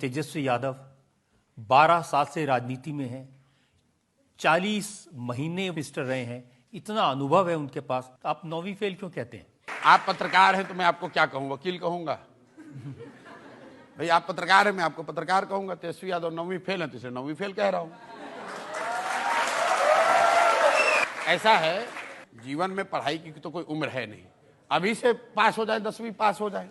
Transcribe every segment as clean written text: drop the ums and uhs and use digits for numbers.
तेजस्वी यादव 12 साल से राजनीति में हैं, 40 महीने मिनिस्टर रहे हैं, इतना अनुभव है उनके पास। आप 9वीं फेल क्यों कहते हैं? आप पत्रकार हैं तो मैं आपको क्या कहूं, वकील कहूंगा? भाई आप पत्रकार हैं, मैं आपको पत्रकार कहूंगा। तेजस्वी यादव 9वीं फेल है तो इसे 9वीं फेल कह रहा हूं। ऐसा है, जीवन में पढ़ाई की तो कोई उम्र है नहीं। अभी से पास हो जाए, 10वीं पास हो जाए,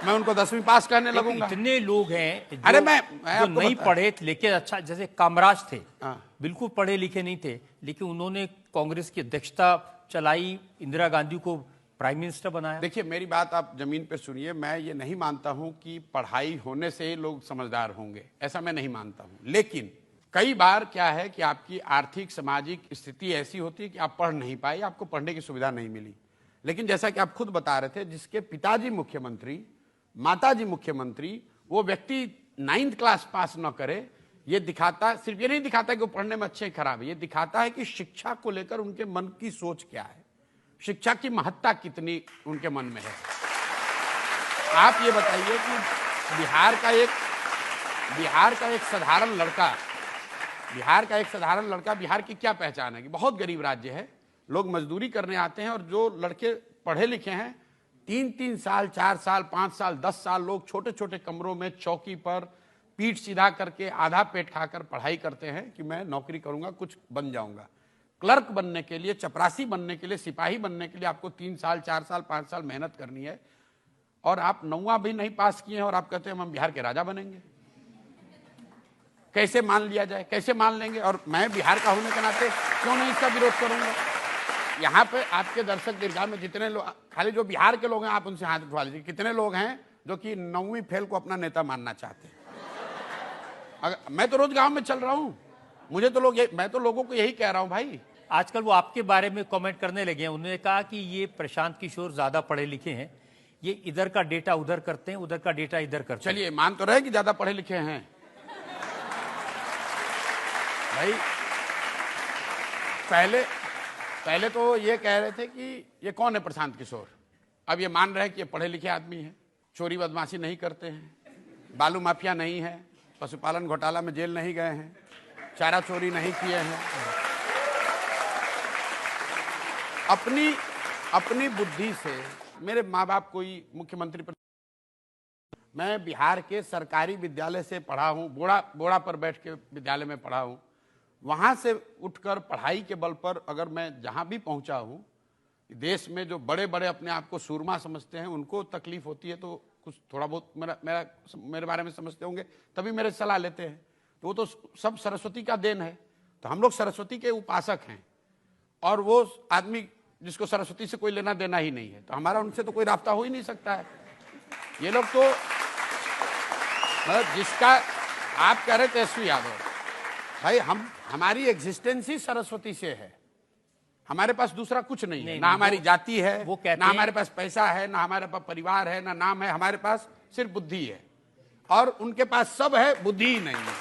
मैं उनको 10वीं पास कहने लगूंगा। इतने लोग हैं जो, अरे मैं जो नहीं पढ़े लेकिन अच्छा, जैसे कामराज थे, हाँ। बिल्कुल पढ़े लिखे नहीं थे, लेकिन उन्होंने कांग्रेस की अध्यक्षता चलाई, इंदिरा गांधी को प्राइम मिनिस्टर बनाया। देखिए मेरी बात आप जमीन पे सुनिए। मैं ये नहीं मानता हूं कि पढ़ाई होने से ही लोग समझदार होंगे, ऐसा मैं नहीं मानता हूं। लेकिन कई बार क्या है कि आपकी आर्थिक सामाजिक स्थिति ऐसी होती है कि आप पढ़ नहीं पाए, आपको पढ़ने की सुविधा नहीं मिली। लेकिन जैसा कि आप खुद बता रहे थे, जिसके पिताजी मुख्यमंत्री, माताजी मुख्यमंत्री, वो व्यक्ति 9th क्लास पास न करे, ये दिखाता, सिर्फ ये नहीं दिखाता कि वो पढ़ने में अच्छे खराब है, ये दिखाता है कि शिक्षा को लेकर उनके मन की सोच क्या है, शिक्षा की महत्ता कितनी उनके मन में है। आप ये बताइए कि बिहार का एक साधारण लड़का, बिहार की क्या पहचान है कि बहुत गरीब राज्य है, लोग मजदूरी करने आते हैं, और जो लड़के पढ़े लिखे हैं 3-3 साल, 4 साल, 5 साल, 10 साल लोग छोटे छोटे कमरों में चौकी पर पीठ सीधा करके आधा पेट खाकर पढ़ाई करते हैं कि मैं नौकरी करूंगा, कुछ बन जाऊंगा। क्लर्क बनने के लिए, चपरासी बनने के लिए, सिपाही बनने के लिए आपको 3 साल, 4 साल, 5 साल मेहनत करनी है, और आप 9वां भी नहीं पास किए हैं और आप कहते हैं हम बिहार के राजा बनेंगे। कैसे मान लिया जाए, कैसे मान लेंगे? और मैं बिहार का होने के नाते क्यों नहीं इसका विरोध करूंगा? यहाँ पे आपके दर्शक दीर्घा में जितने लोग, खाली जो बिहार के लोग हैं आप उनसे हाथ उठवा लीजिए, कितने लोग हैं जो कि 9वीं फेल को अपना नेता मानना चाहते हैं? मैं तो रोज गांव में चल रहा हूं, मैं तो लोगों को यही कह रहा हूं भाई। आजकल वो आपके बारे में कमेंट करने लगे हैं, उन्होंने कहा कि ये प्रशांत किशोर ज्यादा पढ़े लिखे हैं, ये इधर का डेटा उधर करते हैं, उधर का डेटा इधर करते हैं। चलिए मान तो रहे कि ज्यादा पढ़े लिखे हैं भाई। पहले तो ये कह रहे थे कि ये कौन है प्रशांत किशोर, अब ये मान रहे हैं कि ये पढ़े लिखे आदमी है, चोरी बदमाशी नहीं करते हैं, बालू माफिया नहीं है, पशुपालन घोटाला में जेल नहीं गए हैं, चारा चोरी नहीं किए हैं। अपनी बुद्धि से मेरे माँ बाप कोई मुख्यमंत्री पर, मैं बिहार के सरकारी विद्यालय से पढ़ा हूँ, बोड़ा पर बैठ के विद्यालय में पढ़ा हूँ। वहाँ से उठकर पढ़ाई के बल पर अगर मैं जहाँ भी पहुँचा हूँ, देश में जो बड़े बड़े अपने आप को सूरमा समझते हैं उनको तकलीफ होती है, तो कुछ थोड़ा बहुत मेरे बारे में समझते होंगे तभी मेरे सलाह लेते हैं, तो वो तो सब सरस्वती का देन है। तो हम लोग सरस्वती के उपासक हैं, और वो आदमी जिसको सरस्वती से कोई लेना देना ही नहीं है, तो हमारा उनसे तो कोई रास्ता हो ही नहीं सकता है। ये लोग तो मतलब जिसका आप कह रहे तेजस्वी यादव, भाई हमारी एग्जिस्टेंस ही सरस्वती से है, हमारे पास दूसरा कुछ नहीं है, ना हमारी जाति है, ना हमारे पास पैसा है, ना हमारे पास परिवार है, ना नाम है, हमारे पास सिर्फ बुद्धि है, और उनके पास सब है, बुद्धि ही नहीं है।